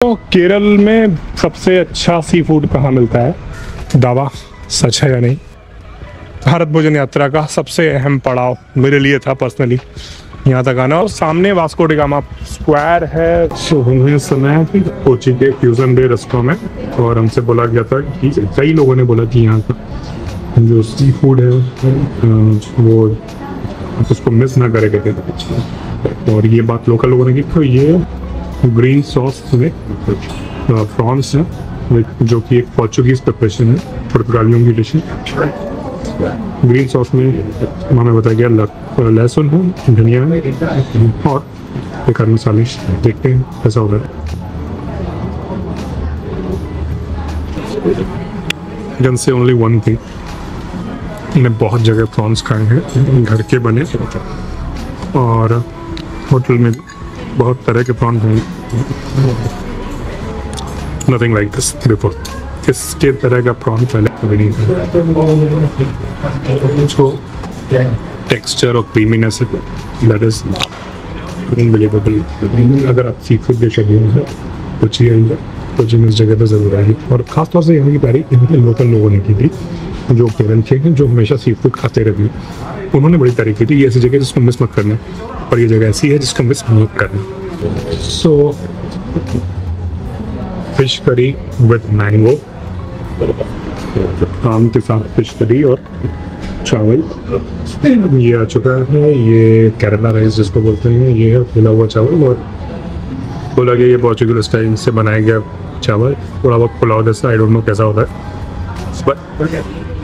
तो केरल में सबसे अच्छा सी फूड कहाँ मिलता है? दावा सच है या नहीं? भारत भोजन यात्रा का सबसे अहम पड़ाव मेरे लिए था पर्सनली यहाँ तक आना, और सामने वास्को डी गामा स्क्वायर है। समय है कि कोची के फ्यूजन बे रेस्टोरेंट में, और हमसे बोला गया था कि कई लोगों ने बोला कि यहाँ का जो सी फूड है वो उसको मिस ना करे करके, और ये बात लोकल लोगों ने की। तो ये ग्रीन सॉस में प्रॉन्स है जो कि एक पोर्चुगीज प्रिपरेशन है, पुर्तगालियों की डिश है। ग्रीन सॉस में हमें बताया गया लहसुन है, धनिया है और बेकार मसाले। देखते हैं कैसा होगा। Can say only one thing, मैंने बहुत जगह प्रॉन्स खाए हैं घर के बने, और होटल में बहुत तरह के प्रॉन खाए। Nothing like this before. इसके तरह का प्रॉन पहले कभी नहीं खाया। टेक्सचर और क्रीमीनेस दैट इज अनबिलीवेबल। अगर आप सी फूड के शौकीन हैं तो कोचिंग इस जगह पर जरूर आएगी, और खासतौर से यहाँ की तारीफ यहाँ के लोकल लोगों ने की थी जो केरल के हैं, जो हमेशा सी फूड खाते रहते हैं। उन्होंने बड़ी तारीफ की थी। ये ऐसी जगह जिसको मिस मत करना, और ये जगह ऐसी है जिसको मिस मत करना। So fish curry with mango, आम के साथ फिश करी और चावल ये आ चुका है। ये केरला राइस जिसको बोलते हैं, ये है फुला हुआ चावल, और बोला गया ये पोर्चुगीज स्टाइल से बनाया गया चावल, थोड़ा बहुत पुलाव जैसा। आई डोंट नो कैसा होता है, बट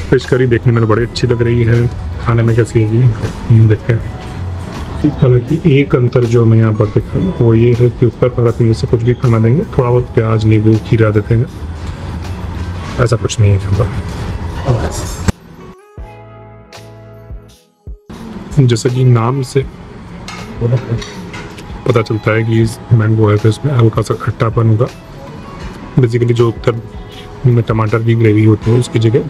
फिश करी देखने में बड़ी अच्छी लग रही है। खाने में कैसी है देखते हैं। हालांकि एक अंतर जो मैं यहाँ पर देखता हूँ वो ये है कि ऊपर पर अपने से कुछ भी खाना देंगे, थोड़ा बहुत प्याज नींबू खीरा देते हैं, ऐसा कुछ नहीं है यहाँ पर। जैसा कि नाम से पता चलता है कि मैंगो है तो इसमें हल्का सा खट्टापन होगा। बेसिकली जो उत्तर में टमाटर की ग्रेवी होती है उसकी जगह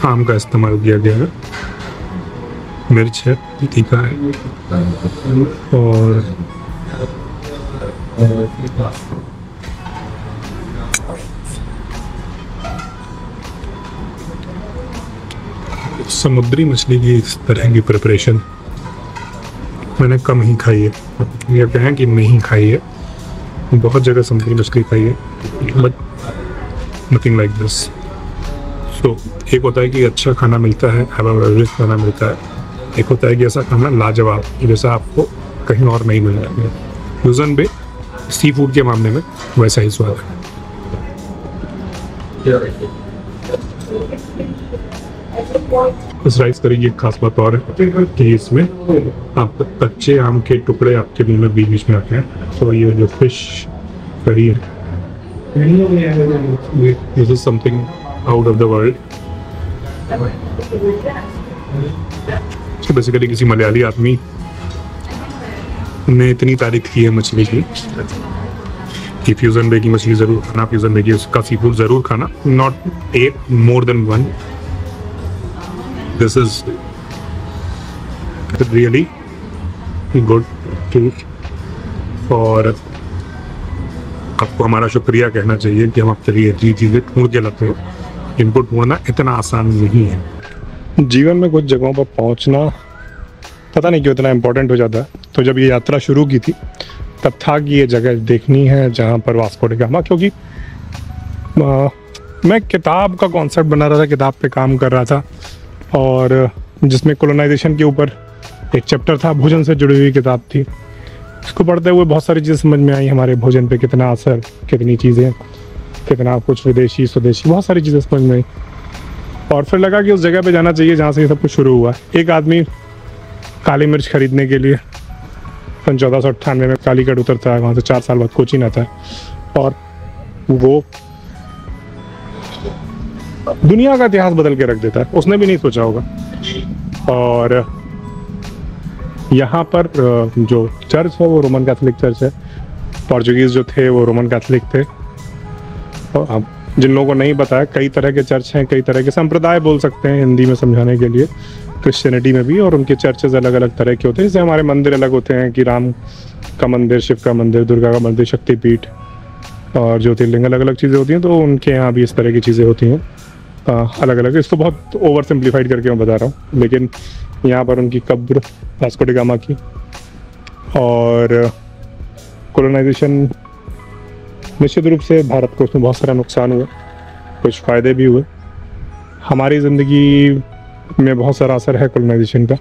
आम का इस्तेमाल किया गया है। मिर्च है, तीखा है, और समुद्री मछली की इस तरह की प्रिपरेशन मैंने कम ही खाई है, या कहें कि नहीं खाई है। बहुत जगह समुद्री मछली खाई है, बट नथिंग लाइक दिस। तो एक होता है कि अच्छा खाना मिलता है, एवरेज खाना मिलता है। एक होता है कि ऐसा खाना लाजवाब जैसा आपको कहीं और नहीं मिल रहा है। फ्यूजन बे सी फूड के मामले में वैसा ही स्वाद है। इस राइस करी की एक खास बात और है कि इसमें आप कच्चे आम के टुकड़े आपके मुंह में बीच में आते हैं। तो ये जो फिश करी है, this is something out of the world. Basically किसी मलयाली आदमी ने इतनी तारीफ की है मछली की कि फ्यूजन बे की मछली जरूर खाना, फ्यूजन बे की उसका सी फूड जरूर खाना, नॉट एक more than one. This is really good food, और आपको हमारा शुक्रिया कहना चाहिए कि हम आपके लिए इतनी चीज़ें ढूंढ के लाते हो। इनपुट होना इतना आसान नहीं है। जीवन में कुछ जगहों पर पहुंचना पता नहीं क्यों इतना इम्पोर्टेंट हो जाता है। तो जब ये यात्रा शुरू की थी तब था कि ये जगह देखनी है जहाँ पर वास्को डी गामा, क्योंकि मैं किताब का कॉन्सेप्ट बना रहा था, किताब पे काम कर रहा था, और जिसमें कोलोनाइजेशन के ऊपर एक चैप्टर था, भोजन से जुड़ी हुई किताब थी। इसको पढ़ते हुए बहुत सारी चीज़ें समझ में आई, हमारे भोजन पे कितना असर, कितनी चीज़ें, कितना कुछ विदेशी स्वदेशी, बहुत सारी चीज़ें समझ में आई। और फिर लगा कि उस जगह पे जाना चाहिए जहाँ से ये सब कुछ शुरू हुआ। एक आदमी काली मिर्च खरीदने के लिए 1498 में कालीकट उतरता है, वहाँ से 4 साल बाद कोचीन आता है, और वो दुनिया का इतिहास बदल के रख देता है। उसने भी नहीं सोचा होगा। और यहाँ पर जो चर्च है वो रोमन कैथोलिक चर्च है। पोर्चुगीज जो थे वो रोमन कैथोलिक थे। और जिन लोगों को नहीं पता है, कई तरह के चर्च हैं, कई तरह के संप्रदाय बोल सकते हैं हिंदी में समझाने के लिए, क्रिश्चियनिटी में भी, और उनके चर्चेज अलग अलग तरह के होते हैं। जैसे हमारे मंदिर अलग होते हैं कि राम का मंदिर, शिव का मंदिर, दुर्गा का मंदिर, शक्तिपीठ और ज्योतिर्लिंग, अलग अलग चीज़ें होती हैं। तो उनके यहाँ भी इस तरह की चीज़ें होती हैं अलग अलग। इसको बहुत ओवर सिंप्लीफाइड करके मैं बता रहा हूँ, लेकिन यहाँ पर उनकी कब्र वास्को डी गामा की। और कॉलोनाइजेशन निश्चित रूप से भारत को उसमें बहुत सारा नुकसान हुआ, कुछ फ़ायदे भी हुए। हमारी ज़िंदगी में बहुत सारा असर है कॉलोनाइजेशन का।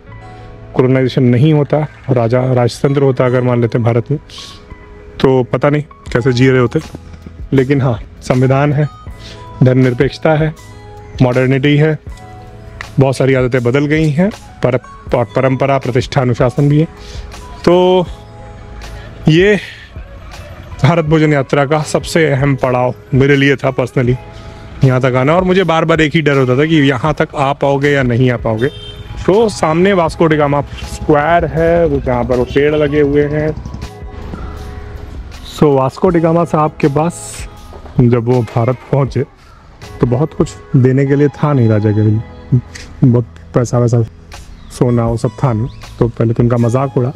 कॉलोनाइजेशन नहीं होता, राजतंत्र होता अगर मान लेते हैं भारत में, तो पता नहीं कैसे जी रहे होते। लेकिन हाँ, संविधान है, धर्मनिरपेक्षता है, मॉडर्निटी है, बहुत सारी आदतें बदल गई हैं, परंपरा, प्रतिष्ठा, अनुशासन भी है। तो ये भारत भोजन यात्रा का सबसे अहम पड़ाव मेरे लिए था पर्सनली, यहाँ तक आना। और मुझे बार बार एक ही डर होता था कि यहाँ तक आ पाओगे या नहीं आ पाओगे। तो सामने वास्को डी गामा स्क्वायर है, वो जहाँ पर वो पेड़ लगे हुए हैं। सो वास्को डी गामा साहब के पास जब वो भारत पहुँचे तो बहुत कुछ देने के लिए था नहीं, राजा के लिए बहुत पैसा वैसा, सोना वो सब था नहीं। तो पहले तो उनका मजाक उड़ा,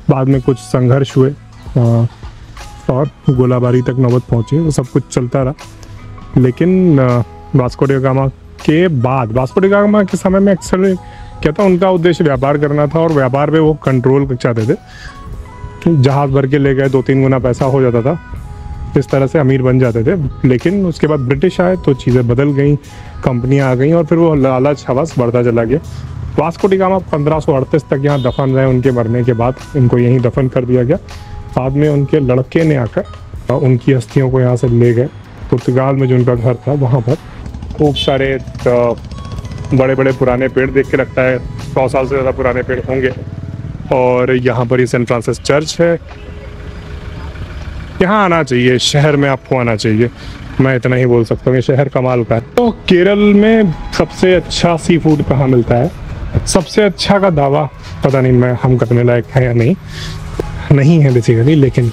बाद में कुछ संघर्ष हुए और गोलाबारी तक नौबत पहुँची, वो सब कुछ चलता रहा। लेकिन वास्को डी गामा के बाद, वास्को डी गामा के समय में अक्सर कहता उनका उद्देश्य व्यापार करना था, और व्यापार पे वो कंट्रोल चाहते थे। जहाज़ भर के ले गए, 2-3 गुना पैसा हो जाता था, इस तरह से अमीर बन जाते थे। लेकिन उसके बाद ब्रिटिश आए तो चीज़ें बदल गई, कंपनियां आ गई, और फिर वो लालच हवस बढ़ता चला गया। वास्को डी गामा 1538 तक यहाँ दफन रहे। उनके मरने के बाद इनको यहीं दफन कर दिया गया। बाद में उनके लड़के ने आकर उनकी अस्थियों को यहाँ से ले गए। पुर्तगाल में जो उनका घर था वहाँ पर खूब सारे बड़े बड़े पुराने पेड़ देख के लगता है 100 साल से ज़्यादा पुराने पेड़ होंगे। और यहाँ पर ही सेंट फ्रांसिस चर्च है। यहाँ आना चाहिए, शहर में आपको आना चाहिए, मैं इतना ही बोल सकता हूँ। ये शहर कमाल का है। तो केरल में सबसे अच्छा सी फूड कहाँ मिलता है? सबसे अच्छा का दावा पता नहीं हम करने लायक है या नहीं है बेसिकली। लेकिन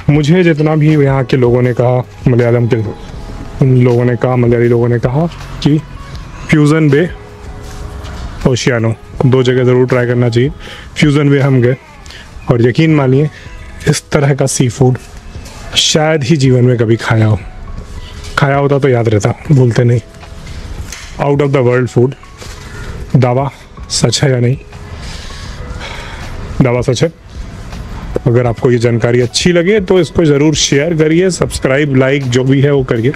मुझे जितना भी यहाँ के लोगों ने कहा, मलयालम के लोगों ने कहा, मलयाली लोगों ने कहा कि फ्यूज़न बे, ओशियानो, 2 जगह ज़रूर ट्राई करना चाहिए। फ्यूज़न बे हम गए और यकीन मानिए इस तरह का सी फूड शायद ही जीवन में कभी खाया होता तो याद रहता, भूलते नहीं। Out of the world food. दावा सच है या नहीं? दावा सच है। अगर आपको ये जानकारी अच्छी लगे तो इसको ज़रूर शेयर करिए, सब्सक्राइब, लाइक जो भी है वो करिए।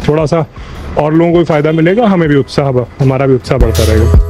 थोड़ा सा और लोगों को फ़ायदा मिलेगा, हमें भी उत्साह, हमारा भी उत्साह बढ़ता रहेगा।